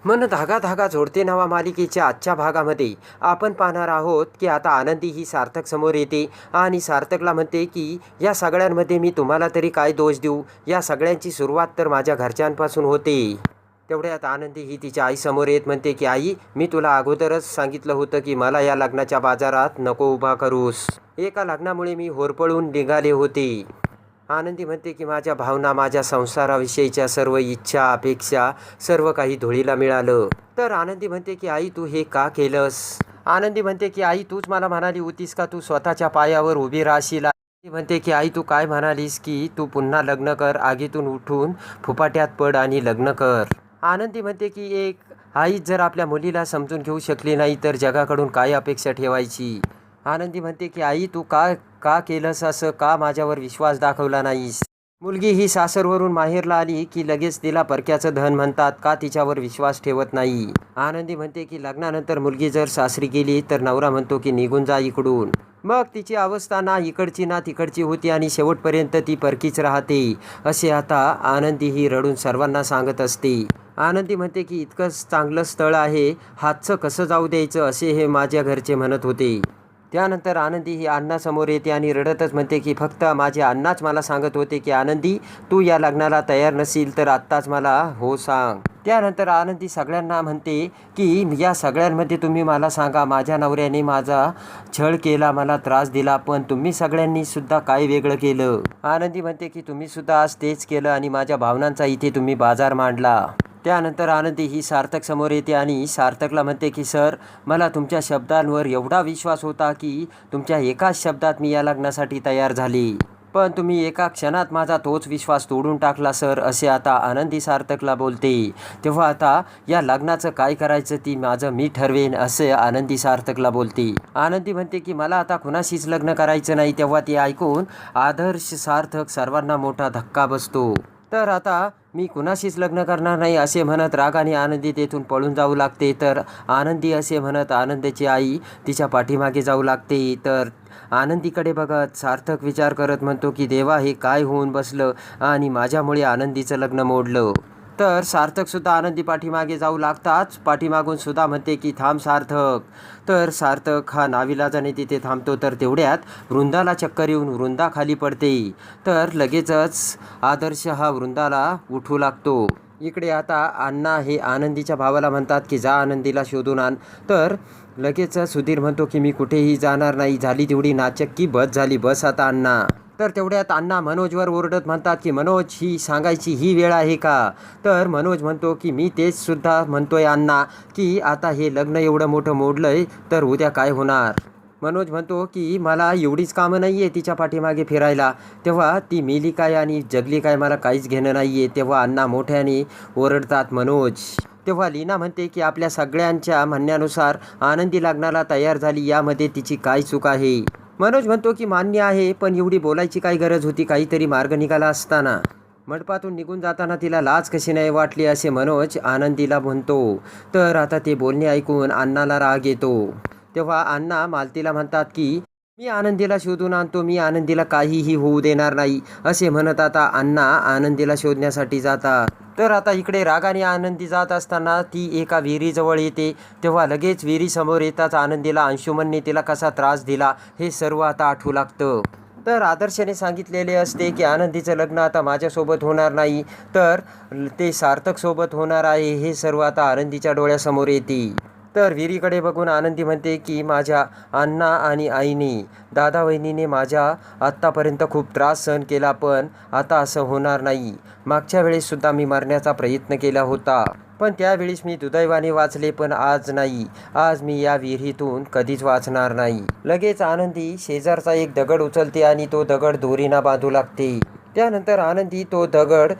मन धागा धागा जोडते नावा मालिकेच्या आजच्या भागामध्ये आपण पाहणार आहोत की आता आनंदी ही सार्थक समोर येते आणि सार्थकला म्हणते की या सगळ्यांमध्ये मी तुम्हाला तरी काय दोष देऊ, या सगळ्यांची सुरुवात तर माझ्या घरच्यांपासून होते. तेवढ्यात आनंदी ही तिच्या आईसमोर येत म्हणते की आई, मी तुला अगोदरच सांगितलं होतं की मला या लग्नाच्या बाजारात नको उभा करूस. एका लग्नामुळे मी होरपळून निघाले होते. आनंदी म्हणते की माझ्या भावना, माझ्या संसाराविषयीच्या सर्व इच्छा, अपेक्षा सर्व काही धुळीला मिळालं. तर आनंदी म्हणते की आई, तू हे का केलंस? आनंदी म्हणते की आई, तूच मला म्हणाली होतीस का तू स्वतःच्या पायावर उभी राहशील. आनंदी म्हणते की आई, तू काय म्हणालीस की तू पुन्हा लग्न कर, आगीतून उठून फुपाट्यात पड आणि लग्न कर. आनंदी म्हणते की एक आईच जर आपल्या मुलीला समजून घेऊ शकली नाही तर जगाकडून काय अपेक्षा ठेवायची. आनंदी म्हणते की आई, तू का का केलंस असं, का माझ्यावर विश्वास दाखवला नाहीस? मुलगी ही सासरवरून माहेरला आली की लगेच तिला परक्याचं धन म्हणतात, का तिच्यावर विश्वास ठेवत नाही? आनंदी म्हणते की लग्नानंतर मुलगी जर सासरी गेली तर नवरा म्हणतो की निघून जा इकडून. मग तिची अवस्था ना इकडची ना तिकडची होती आणि शेवटपर्यंत ती परकीच राहते, असे आता आनंदी ही रडून सर्वांना सांगत असते. आनंदी म्हणते की इतकं चांगलं स्थळ आहे, हातचं कसं जाऊ द्यायचं असे हे माझ्या घरचे म्हणत होते. त्यानंतर आनंदी ही अण्णासमोर येते आणि रडतच म्हणते की फक्त माझे अण्णाच मला सांगत होते की आनंदी, तू या लग्नाला तयार नसील तर आत्ताच मला हो सांग. त्यानंतर आनंदी सगळ्यांना म्हणते की या सगळ्यांमध्ये तुम्ही मला सांगा, माझ्या नवऱ्याने माझा छळ केला, मला त्रास दिला, पण तुम्ही सगळ्यांनी सुद्धा काय वेगळं केलं? आनंदी म्हणते की तुम्ही सुद्धा आज तेच केलं आणि माझ्या भावनांचा इथे तुम्ही बाजार मांडला. त्यानंतर आनंदी ही सार्थक समोर येते आणि सार्थकला म्हणते की सर, मला तुमच्या शब्दांवर एवढा विश्वास होता की तुमच्या एकाच शब्दात मी या लग्नासाठी तयार झाली, पण तुम्ही एका क्षणात माझा तोच विश्वास तोडून टाकला सर, असे आता आनंदी सार्थकला बोलते. तेव्हा आता या लग्नाचं काय करायचं ती माझं मी ठरवेन, असे आनंदी सार्थकला बोलते. आनंदी म्हणते की मला आता कुणाशीच लग्न करायचं नाही. तेव्हा ते ऐकून आदर्श सार्थक सर्वांना मोठा धक्का बसतो. तर आता मी कुणाशीच लग्न करणार नाही असे म्हणत रागाने आनंदी तेथून पळून जाऊ लागते. तर आनंदी असे म्हणत आनंदची आई तिच्या पाठीमागे जाऊ लागते. तर आनंदीकडे बघत सार्थक विचार करत म्हणतो की देवा, हे काय होऊन बसलं आणि माझ्यामुळे आनंदीचं लग्न मोडलं. तर सार्थकसुद्धा आनंदी पाठीमागे जाऊ लागताच पाठीमागून सुद्धा म्हणते की थांब सार्थक. तर सार्थक हा नाविलाजाने तिथे थांबतो. तर तेवढ्यात वृंदाला चक्कर येऊन वृंदा खाली पडते. तर लगेचच आदर्श हा वृंदाला उठू लागतो. इकडे आता अण्णा हे आनंदीच्या भावाला म्हणतात की जा आनंदीला शोधून आण. तर लगेचच सुधीर म्हणतो की मी कुठेही जाणार नाही, झाली तेवढी नाचक्की, बस झाली, बस आता अण्णा. तर तेवढ्यात अण्णा मनोजवर ओरडत म्हणतात की मनोज, ही सांगायची ही वेळ आहे का? तर मनोज म्हणतो की मी तेच सुद्धा म्हणतोय अण्णा की आता हे लग्न एवढं मोठं मोडलंय तर उद्या काय होणार? मनोज म्हणतो की मला एवढीच कामं नाही आहे तिच्या पाठीमागे फिरायला, तेव्हा ती मेली काय आणि जगली काय मला काहीच घेणं नाही आहे. तेव्हा अण्णा मोठ्याने ओरडतात मनोज. तेव्हा लीना म्हणते की आपल्या सगळ्यांच्या म्हणण्यानुसार आनंदी लग्नाला तयार झाली, यामध्ये तिची काय चूक आहे? मनोज म्हणतो की मान्य आहे, पण एवढी बोलायची काय गरज होती? काहीतरी मार्ग निघाला असताना. मंडपातून निघून जाताना तिला लाज कशी नाही वाटली, असे मनोज आनंदीला म्हणतो. तर आता ते बोलणे ऐकून अण्णाला राग येतो. तेव्हा अण्णा मालतीला म्हणतात की मी आनंदीला शोधून आणतो, मी आनंदीला काहीही होऊ देणार नाही, असे म्हणत आता अण्णा आनंदीला शोधण्यासाठी जातात. तर आता इकडे रागाने आनंदी जात असताना ती एका विहिरीजवळ येते. तेव्हा लगेच विहिरीसमोर येताच आनंदीला अंशुमनने तिला कसा त्रास दिला हे सर्व आता आठवू लागतं. तर आदर्शने सांगितलेले असते की आनंदीचं लग्न आता माझ्यासोबत होणार नाही, तर ते सार्थकसोबत होणार आहे, हे सर्व आता आनंदीच्या डोळ्यासमोर येते. तर विहिरीकडे बघून आनंदी म्हणते की माझ्या अण्णा आणि आईने, दादा वहिनीने माझ्या आत्तापर्यंत खूप त्रास सहन केला, पण आता असं होणार नाही. मागच्या वेळेससुद्धा मी मरण्याचा प्रयत्न केला होता, पण त्यावेळेस मी दुर्दैवाने वाचले, पण आज नाही. आज मी या विहिरीतून कधीच वाचणार नाही. लगेच आनंदी शेजारचा एक दगड उचलते आणि तो दगड दोरीना बांधू लागते. त्यानंतर आनंदी तो दगड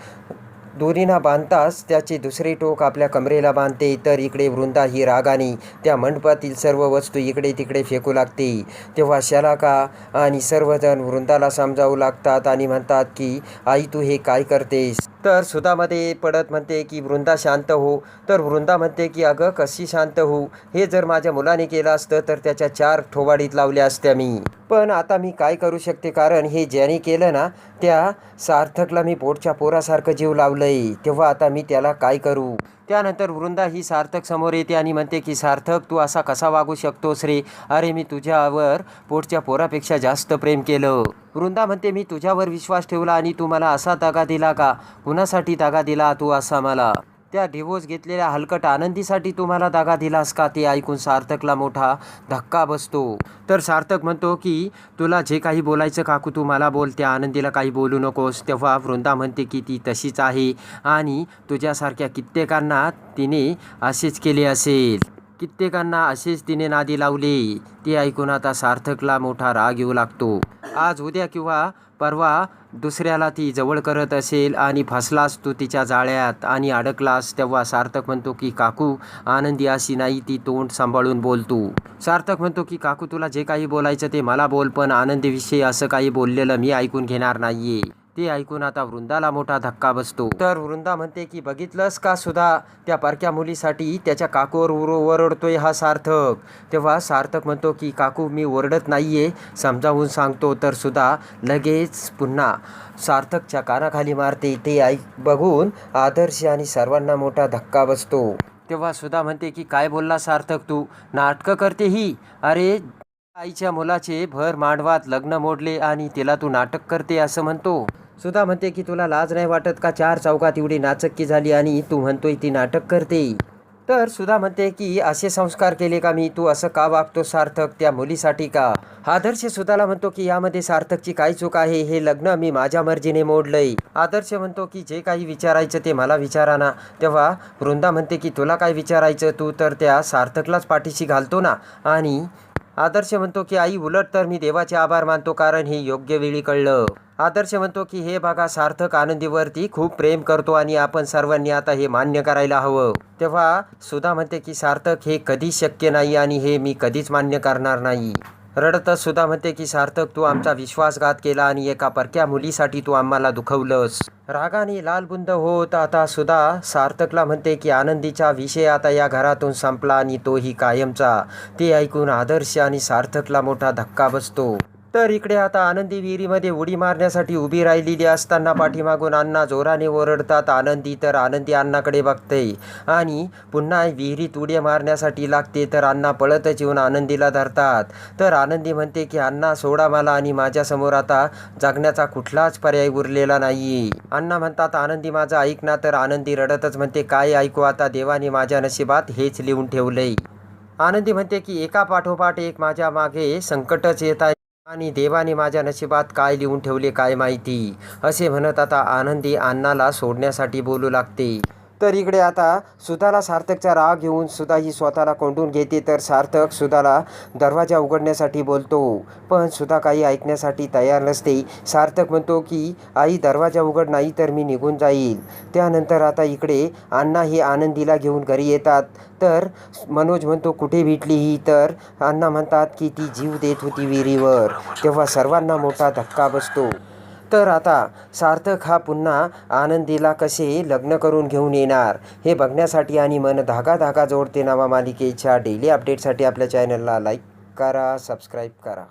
दोरीना बांधताच त्याचे दुसरे टोक आपल्या कमरेला बांधते. तर इकडे वृंदा ही रागाने त्या मंडपातील सर्व वस्तू इकडे तिकडे फेकू लागते. तेव्हा शलाका आणि सर्वजण वृंदाला समजावू लागतात आणि म्हणतात की आई, तू हे काय करतेस? तर सुधामध्ये पडत म्हणते की वृंदा शांत हो. तर वृंदा म्हणते की अगं कशी शांत हो, हे जर माझ्या मुलाने केलं असतं तर त्याच्या 4 ठोवाडीत लावल्या असत्या मी, पण आता मी काय करू शकते, कारण हे ज्याने केलं ना त्या सार्थकला मी पोटच्या पोरासारखं जीव लावलंय, तेव्हा आता मी त्याला काय करू? त्यानंतर वृंदा ही सार्थक समोर येते आणि म्हणते की सार्थक तू असा कसा वागू शकतोस रे, अरे मी तुझ्यावर पोटच्या पोरापेक्षा जास्त प्रेम केलं. वृंदा म्हणते मी तुझ्यावर विश्वास ठेवला आणि तू मला असा दगा दिला का, कुणासाठी दगा दिला तू असा मला, त्या डिवोर्स घेतलेल्या हलकट आनंदीसाठी तू मला दगा दिलास का. ते ऐकून सार्थकला मोठा धक्का बसतो. तर सार्थक म्हणतो की तुला जे काही बोलायचं काकू तू मला बोल, त्या आनंदीला काही बोलू नकोस. तेव्हा वृंदा म्हणते की ती तशीच आहे आणि तुझ्यासारख्या कित्येकांना तिने असेच केले असेल, कित्येकांना असेच तिने नादी लावले. ते ऐकून आता सार्थकला मोठा राग येऊ लागतो. आज उद्या किंवा परवा दुसऱ्याला ती जवळ करत असेल आणि फसलास तू तिच्या जाळ्यात आणि अडकलास. तेव्हा सार्थक म्हणतो की काकू आनंदी अशी नाही, ती तोंड सांभाळून बोल तू. सार्थक म्हणतो की काकू तुला जे काही बोलायचं ते मला बोल, पण आनंदीविषयी असं काही बोललेलं मी ऐकून घेणार नाहीये. ते ऐकून आता वृंदाला मोठा धक्का बसतो. तर वृंदा म्हणते की बघितलंस का सुद्धा, त्या परक्या मुलीसाठी त्याच्या काकूवर ओरडतोय हा सार्थक. तेव्हा सार्थक म्हणतो की काकू मी ओरडत नाहीये, समजावून सांगतो. तर सुद्धा लगेच पुन्हा सार्थकच्या कानाखाली मारते. ते बघून आदर्श आणि सर्वांना मोठा धक्का बसतो. तेव्हा सुद्धा म्हणते की काय बोलला सार्थक, तू नाटकं करते ही, अरे आईच्या मुलाचे भर मांडवात लग्न मोडले आणि तिला तू नाटक करते असं म्हणतो. सुद्धा म्हणते की तुला लाज नाही वाटत का, चार चौकात एवढी नाचक्की झाली आणि तू म्हणतोय ती नाटक करते. तर सुद्धा म्हणते की असे संस्कार केले का मी, तू असं का वागतो सार्थक, त्या मुलीसाठी का. आदर्श सुद्धाला म्हणतो की यामध्ये सार्थकची काय चूक आहे, हे लग्न मी माझ्या मर्जीने मोडलंय. आदर्श म्हणतो की जे काही विचारायचं ते मला विचारा ना. तेव्हा वृंदा म्हणते की तुला काय विचारायचं, तू तर त्या सार्थकलाच पाठीशी घालतो ना. आणि आदर्श म्हणतो की आई उलट तर मी देवाचे आभार मानतो, कारण हे योग्य वेळी कळलं. आदर्श म्हणतो की हे बघा सार्थक आनंदीवरती खूप प्रेम करतो आणि आपण सर्वांनी आता हे मान्य करायला हवं. तेव्हा सुधा म्हणते की सार्थक हे कधीच शक्य नाही आणि हे मी कधीच मान्य करणार नाही. रडतच सुधा म्हणते की सार्थक तू आमचा विश्वासघात केला आणि एका परक्या मुलीसाठी तू आम्हाला दुखवलंस. रागाने लालबुंद होत आता सुधा सार्थकला म्हणते की आनंदीचा विषय आता या घरातून संपला आणि तोही कायमचा. ते ऐकून आदर्श आणि सार्थकला मोठा धक्का बसतो. तर इकडे आता आनंदी विहिरीमध्ये उडी मारण्यासाठी उभी राहिलेली असताना पाठीमागून अण्णा जोराने ओरडतात. आनंदी अण्णाकडे बघते आणि पुन्हा विहिरीत उडी मारण्यासाठी लागते. तर अण्णा पळतच येऊन आनंदीला धरतात. तर आनंदी म्हणते की अण्णा सोडा मला आणि माझ्यासमोर आता जगण्याचा कुठलाच पर्याय उरलेला नाही. अण्णा म्हणतात आनंदी माझं ऐक ना. तर आनंदी रडतच म्हणते काय ऐकू आता, देवाने माझ्या नशिबात हेच लिहून ठेवलंय. आनंदी म्हणते की एका पाठोपाठ एक माझ्या मागे संकटच येत आहे आणि देवाने माझ्या नशिबात काय लिहून ठेवले काय माहिती, असे म्हणत आता आनंदी अण्णाला सोडण्यासाठी बोलू लागते. तर इकडे आता सुधाला सार्थकचा राग घेऊन सुधा ही स्वतःला कोंडून घेते. तर सार्थक सुधाला दरवाजा उघडण्यासाठी बोलतो, पण सुधा काही ऐकण्यासाठी तयार नसते. सार्थक म्हणतो की आई दरवाजा उघड, नाही तर मी निघून जाईल. त्यानंतर आता इकडे अण्णा हे आनंदीला घेऊन घरी येतात. तर मनोज म्हणतो कुठे भेटली ही. तर अण्णा म्हणतात की ती जीव देत होती विहिरीवर. तेव्हा सर्वांना मोठा धक्का बसतो. तर आता सार्थक हा पुन्हा आनंदीला कसे लग्न करून घेऊन येणार हे बघण्यासाठी आणि मन धागा धागा जोडते नावा मालिकेच्या डेली अपडेटसाठी आपल्या चॅनलला लाईक करा, सबस्क्राईब करा.